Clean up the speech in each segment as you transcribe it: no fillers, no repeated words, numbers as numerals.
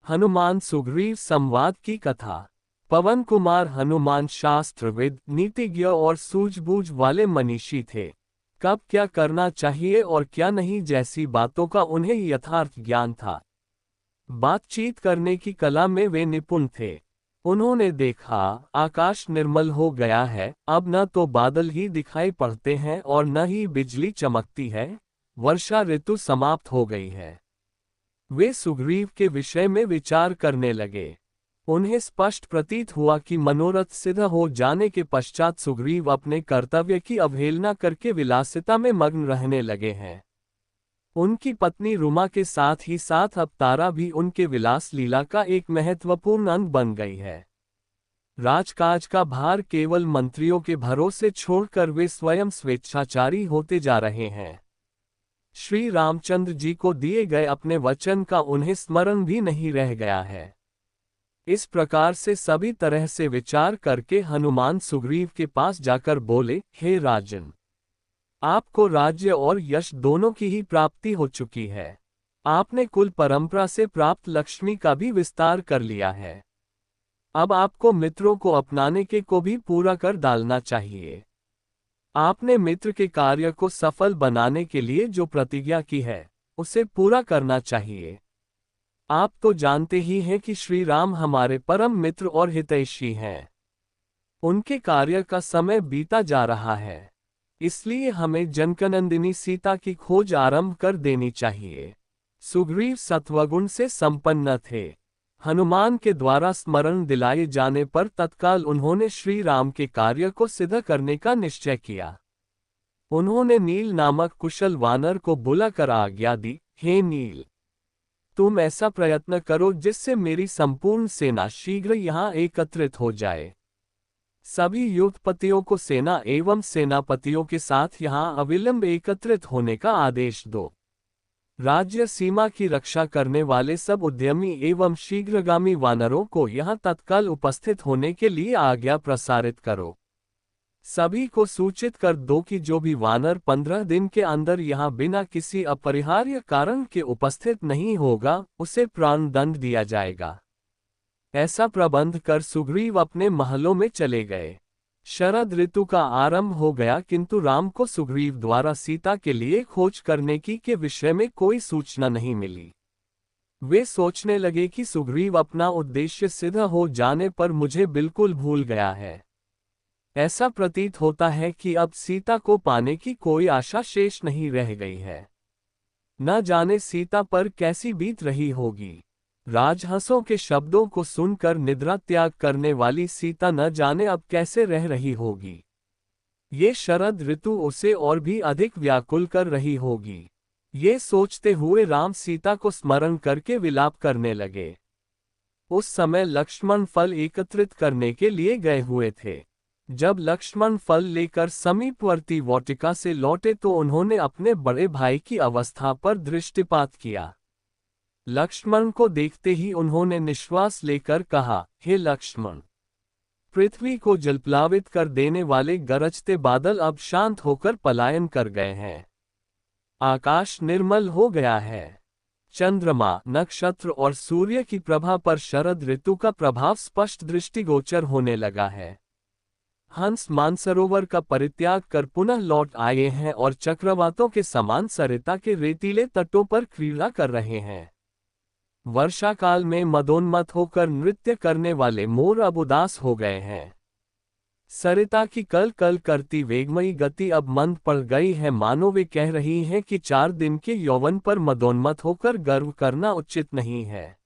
हनुमान सुग्रीव संवाद की कथा। पवन कुमार हनुमान शास्त्रविद, नीतिज्ञ और सूझबूझ वाले मनीषी थे। कब क्या करना चाहिए और क्या नहीं जैसी बातों का उन्हें यथार्थ ज्ञान था। बातचीत करने की कला में वे निपुण थे। उन्होंने देखा, आकाश निर्मल हो गया है, अब न तो बादल ही दिखाई पड़ते हैं और न ही बिजली चमकती है, वर्षा ऋतु समाप्त हो गई है। वे सुग्रीव के विषय में विचार करने लगे। उन्हें स्पष्ट प्रतीत हुआ कि मनोरथ सिद्ध हो जाने के पश्चात सुग्रीव अपने कर्तव्य की अवहेलना करके विलासिता में मग्न रहने लगे हैं। उनकी पत्नी रुमा के साथ ही साथ अब तारा भी उनके विलास लीला का एक महत्वपूर्ण अंग बन गई है। राजकाज का भार केवल मंत्रियों के भरोसे छोड़कर वे स्वयं स्वेच्छाचारी होते जा रहे हैं। श्री रामचंद्र जी को दिए गए अपने वचन का उन्हें स्मरण भी नहीं रह गया है। इस प्रकार से सभी तरह से विचार करके हनुमान सुग्रीव के पास जाकर बोले, हे राजन, आपको राज्य और यश दोनों की ही प्राप्ति हो चुकी है। आपने कुल परंपरा से प्राप्त लक्ष्मी का भी विस्तार कर लिया है। अब आपको मित्रों को अपनाने के को भी पूरा कर डालना चाहिए। आपने मित्र के कार्य को सफल बनाने के लिए जो प्रतिज्ञा की है, उसे पूरा करना चाहिए। आप तो जानते ही हैं कि श्री राम हमारे परम मित्र और हितैषी हैं। उनके कार्य का समय बीता जा रहा है, इसलिए हमें जनकनंदिनी सीता की खोज आरंभ कर देनी चाहिए। सुग्रीव सत्वगुण से संपन्न थे। हनुमान के द्वारा स्मरण दिलाए जाने पर तत्काल उन्होंने श्री राम के कार्य को सिद्ध करने का निश्चय किया। उन्होंने नील नामक कुशल वानर को बुलाकर आज्ञा दी, हे नील, तुम ऐसा प्रयत्न करो जिससे मेरी संपूर्ण सेना शीघ्र यहाँ एकत्रित हो जाए। सभी युद्धपतियों को सेना एवं सेनापतियों के साथ यहाँ अविलंब एकत्रित होने का आदेश दो। राज्य सीमा की रक्षा करने वाले सब उद्यमी एवं शीघ्रगामी वानरों को यहाँ तत्काल उपस्थित होने के लिए आज्ञा प्रसारित करो। सभी को सूचित कर दो कि जो भी वानर 15 दिन के अंदर यहाँ बिना किसी अपरिहार्य कारण के उपस्थित नहीं होगा, उसे प्राणदंड दिया जाएगा। ऐसा प्रबंध कर सुग्रीव अपने महलों में चले गए। शरद ऋतु का आरंभ हो गया, किंतु राम को सुग्रीव द्वारा सीता के लिए खोज करने की के विषय में कोई सूचना नहीं मिली। वे सोचने लगे कि सुग्रीव अपना उद्देश्य सिद्ध हो जाने पर मुझे बिल्कुल भूल गया है। ऐसा प्रतीत होता है कि अब सीता को पाने की कोई आशा शेष नहीं रह गई है। न जाने सीता पर कैसी बीत रही होगी। राजहंसों के शब्दों को सुनकर निद्रा त्याग करने वाली सीता न जाने अब कैसे रह रही होगी। ये शरद ऋतु उसे और भी अधिक व्याकुल कर रही होगी। ये सोचते हुए राम सीता को स्मरण करके विलाप करने लगे। उस समय लक्ष्मण फल एकत्रित करने के लिए गए हुए थे। जब लक्ष्मण फल लेकर समीपवर्ती वाटिका से लौटे तो उन्होंने अपने बड़े भाई की अवस्था पर दृष्टिपात किया। लक्ष्मण को देखते ही उन्होंने निश्वास लेकर कहा, हे लक्ष्मण, पृथ्वी को जलप्लावित कर देने वाले गरजते बादल अब शांत होकर पलायन कर गए हैं। आकाश निर्मल हो गया है। चंद्रमा, नक्षत्र और सूर्य की प्रभा पर शरद ऋतु का प्रभाव स्पष्ट दृष्टिगोचर होने लगा है। हंस मानसरोवर का परित्याग कर पुनः लौट आए हैं और चक्रवातों के समान सरिता के रेतीले तटों पर क्रीड़ा कर रहे हैं। वर्षा काल में मदोन्मत्त होकर नृत्य करने वाले मोर अब उदास हो गए हैं। सरिता की कल कल करती वेगमयी गति अब मंद पड़ गई है, मानो वे कह रही हैं कि 4 दिन के यौवन पर मदोन्मत्त होकर गर्व करना उचित नहीं है।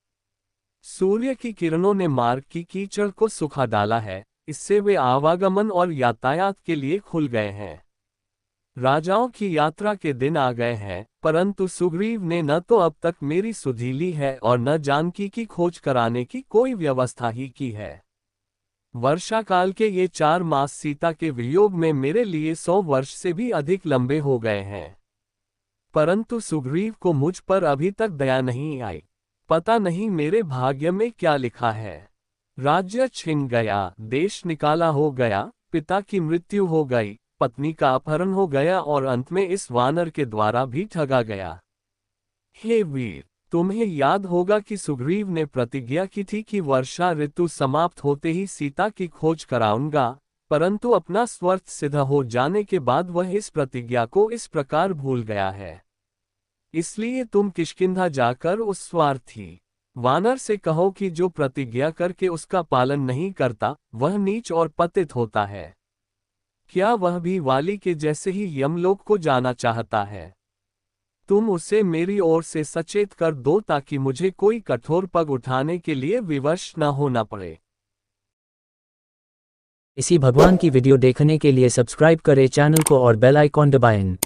सूर्य की किरणों ने मार्ग की कीचड़ को सुखा डाला है, इससे वे आवागमन और यातायात के लिए खुल गए हैं। राजाओं की यात्रा के दिन आ गए हैं, परंतु सुग्रीव ने न तो अब तक मेरी सुधि ली है और न जानकी की खोज कराने की कोई व्यवस्था ही की है। वर्षा काल के ये 4 मास सीता के वियोग में मेरे लिए 100 वर्ष से भी अधिक लंबे हो गए हैं, परंतु सुग्रीव को मुझ पर अभी तक दया नहीं आई। पता नहीं मेरे भाग्य में क्या लिखा है। राज्य छिन गया, देश निकाला हो गया, पिता की मृत्यु हो गई, पत्नी का अपहरण हो गया और अंत में इस वानर के द्वारा भी ठगा गया। हे वीर, तुम्हें याद होगा कि सुग्रीव ने प्रतिज्ञा की थी कि वर्षा ऋतु समाप्त होते ही सीता की खोज कराऊंगा, परंतु अपना स्वार्थ सिद्ध हो जाने के बाद वह इस प्रतिज्ञा को इस प्रकार भूल गया है। इसलिए तुम किष्किंधा जाकर उस स्वार्थी वानर से कहो कि जो प्रतिज्ञा करके उसका पालन नहीं करता, वह नीच और पतित होता है। क्या वह भी वाली के जैसे ही यमलोक को जाना चाहता है? तुम उसे मेरी ओर से सचेत कर दो ताकि मुझे कोई कठोर पग उठाने के लिए विवश न होना पड़े। इसी भगवान की वीडियो देखने के लिए सब्सक्राइब करें चैनल को और बेल आइकॉन दबाएं।